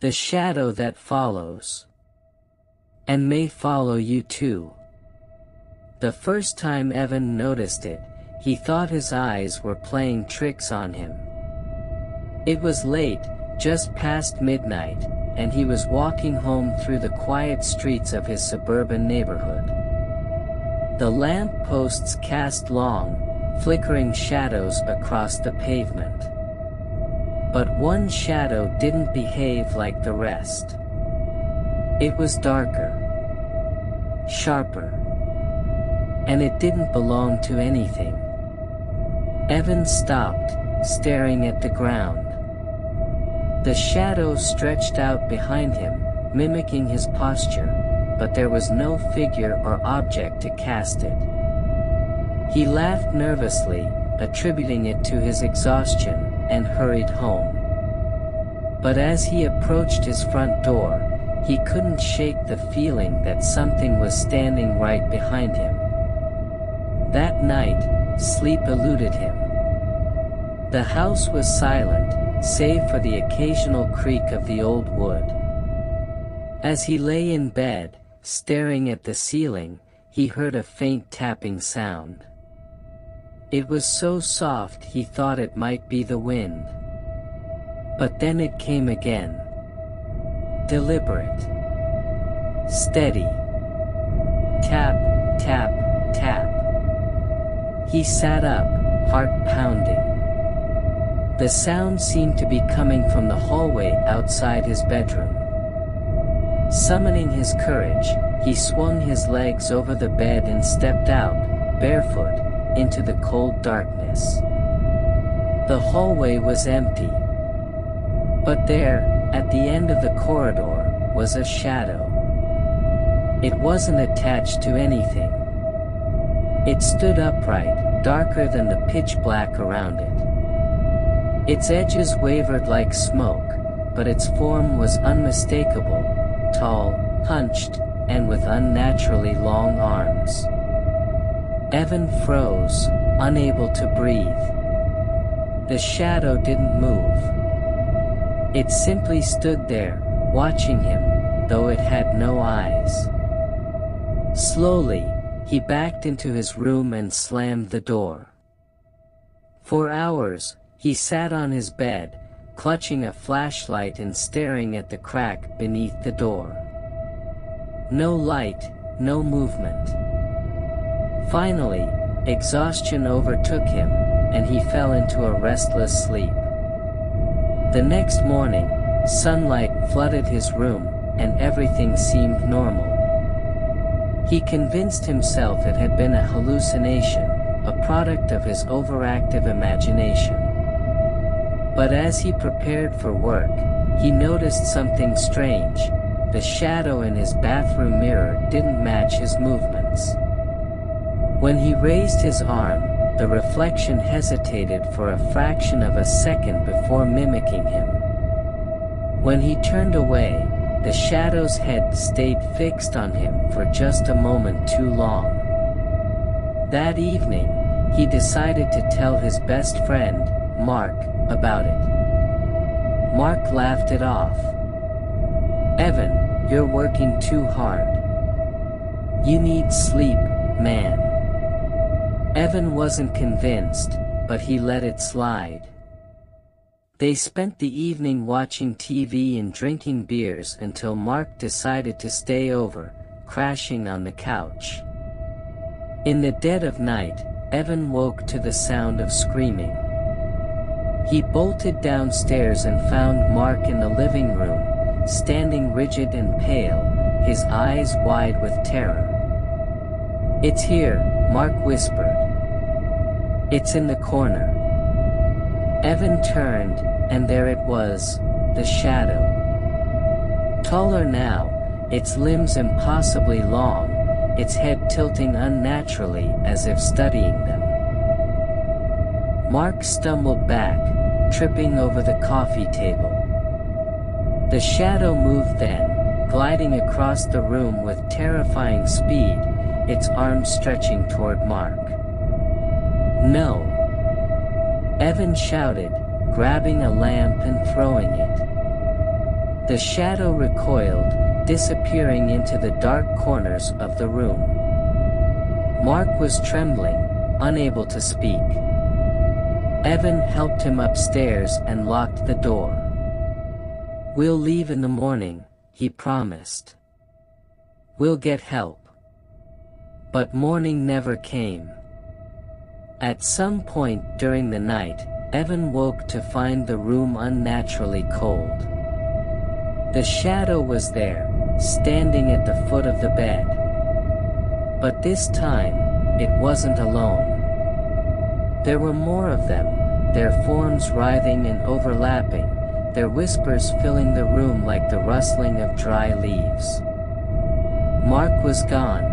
The shadow that follows. And may follow you too. The first time Evan noticed it, he thought his eyes were playing tricks on him. It was late, just past midnight, and he was walking home through the quiet streets of his suburban neighborhood. The lamp posts cast long, flickering shadows across the pavement. But one shadow didn't behave like the rest. It was darker, sharper, and it didn't belong to anything. Evan stopped, staring at the ground. The shadow stretched out behind him, mimicking his posture, but there was no figure or object to cast it. He laughed nervously, attributing it to his exhaustion, and hurried home. But as he approached his front door, he couldn't shake the feeling that something was standing right behind him. That night, sleep eluded him. The house was silent, save for the occasional creak of the old wood. As he lay in bed, staring at the ceiling, he heard a faint tapping sound. It was so soft he thought it might be the wind. But then it came again. Deliberate. Steady. Tap, tap, tap. He sat up, heart pounding. The sound seemed to be coming from the hallway outside his bedroom. Summoning his courage, he swung his legs over the bed and stepped out, barefoot, into the cold darkness. The hallway was empty. But there, at the end of the corridor, was a shadow. It wasn't attached to anything. It stood upright, darker than the pitch black around it. Its edges wavered like smoke, but its form was unmistakable, tall, hunched, and with unnaturally long arms. Evan froze, unable to breathe. The shadow didn't move. It simply stood there, watching him, though it had no eyes. Slowly, he backed into his room and slammed the door. For hours, he sat on his bed, clutching a flashlight and staring at the crack beneath the door. No light, no movement. Finally, exhaustion overtook him, and he fell into a restless sleep. The next morning, sunlight flooded his room, and everything seemed normal. He convinced himself it had been a hallucination, a product of his overactive imagination. But as he prepared for work, he noticed something strange. The shadow in his bathroom mirror didn't match his movements. When he raised his arm, the reflection hesitated for a fraction of a second before mimicking him. When he turned away, the shadow's head stayed fixed on him for just a moment too long. That evening, he decided to tell his best friend, Mark, about it. Mark laughed it off. "Evan, you're working too hard. You need sleep, man." Evan wasn't convinced, but he let it slide. They spent the evening watching TV and drinking beers until Mark decided to stay over, crashing on the couch. In the dead of night, Evan woke to the sound of screaming. He bolted downstairs and found Mark in the living room, standing rigid and pale, his eyes wide with terror. "It's here," Mark whispered. "It's in the corner." Evan turned, and there it was, the shadow. Taller now, its limbs impossibly long, its head tilting unnaturally as if studying them. Mark stumbled back, tripping over the coffee table. The shadow moved then, gliding across the room with terrifying speed, its arms stretching toward Mark. "No!" Evan shouted, grabbing a lamp and throwing it. The shadow recoiled, disappearing into the dark corners of the room. Mark was trembling, unable to speak. Evan helped him upstairs and locked the door. "We'll leave in the morning," he promised. "We'll get help." But morning never came. At some point during the night, Evan woke to find the room unnaturally cold. The shadow was there, standing at the foot of the bed. But this time, it wasn't alone. There were more of them, their forms writhing and overlapping, their whispers filling the room like the rustling of dry leaves. Mark was gone.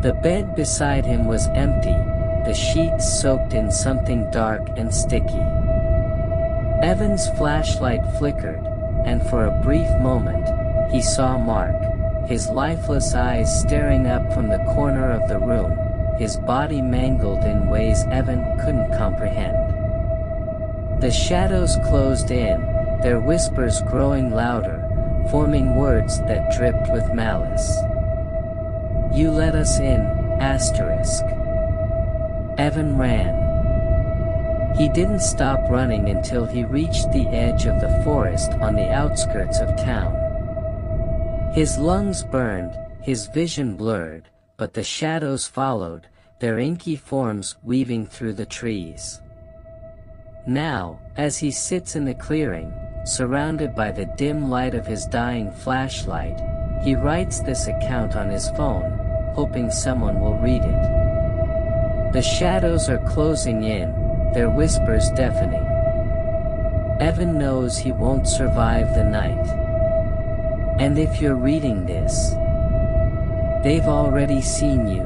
The bed beside him was empty, the sheets soaked in something dark and sticky. Evan's flashlight flickered, and for a brief moment, he saw Mark, his lifeless eyes staring up from the corner of the room, his body mangled in ways Evan couldn't comprehend. The shadows closed in, their whispers growing louder, forming words that dripped with malice. "You let us in, asterisk." Evan ran. He didn't stop running until he reached the edge of the forest on the outskirts of town. His lungs burned, his vision blurred, but the shadows followed, their inky forms weaving through the trees. Now, as he sits in the clearing, surrounded by the dim light of his dying flashlight, he writes this account on his phone, hoping someone will read it. The shadows are closing in, their whispers deafening. Evan knows he won't survive the night. And if you're reading this, they've already seen you.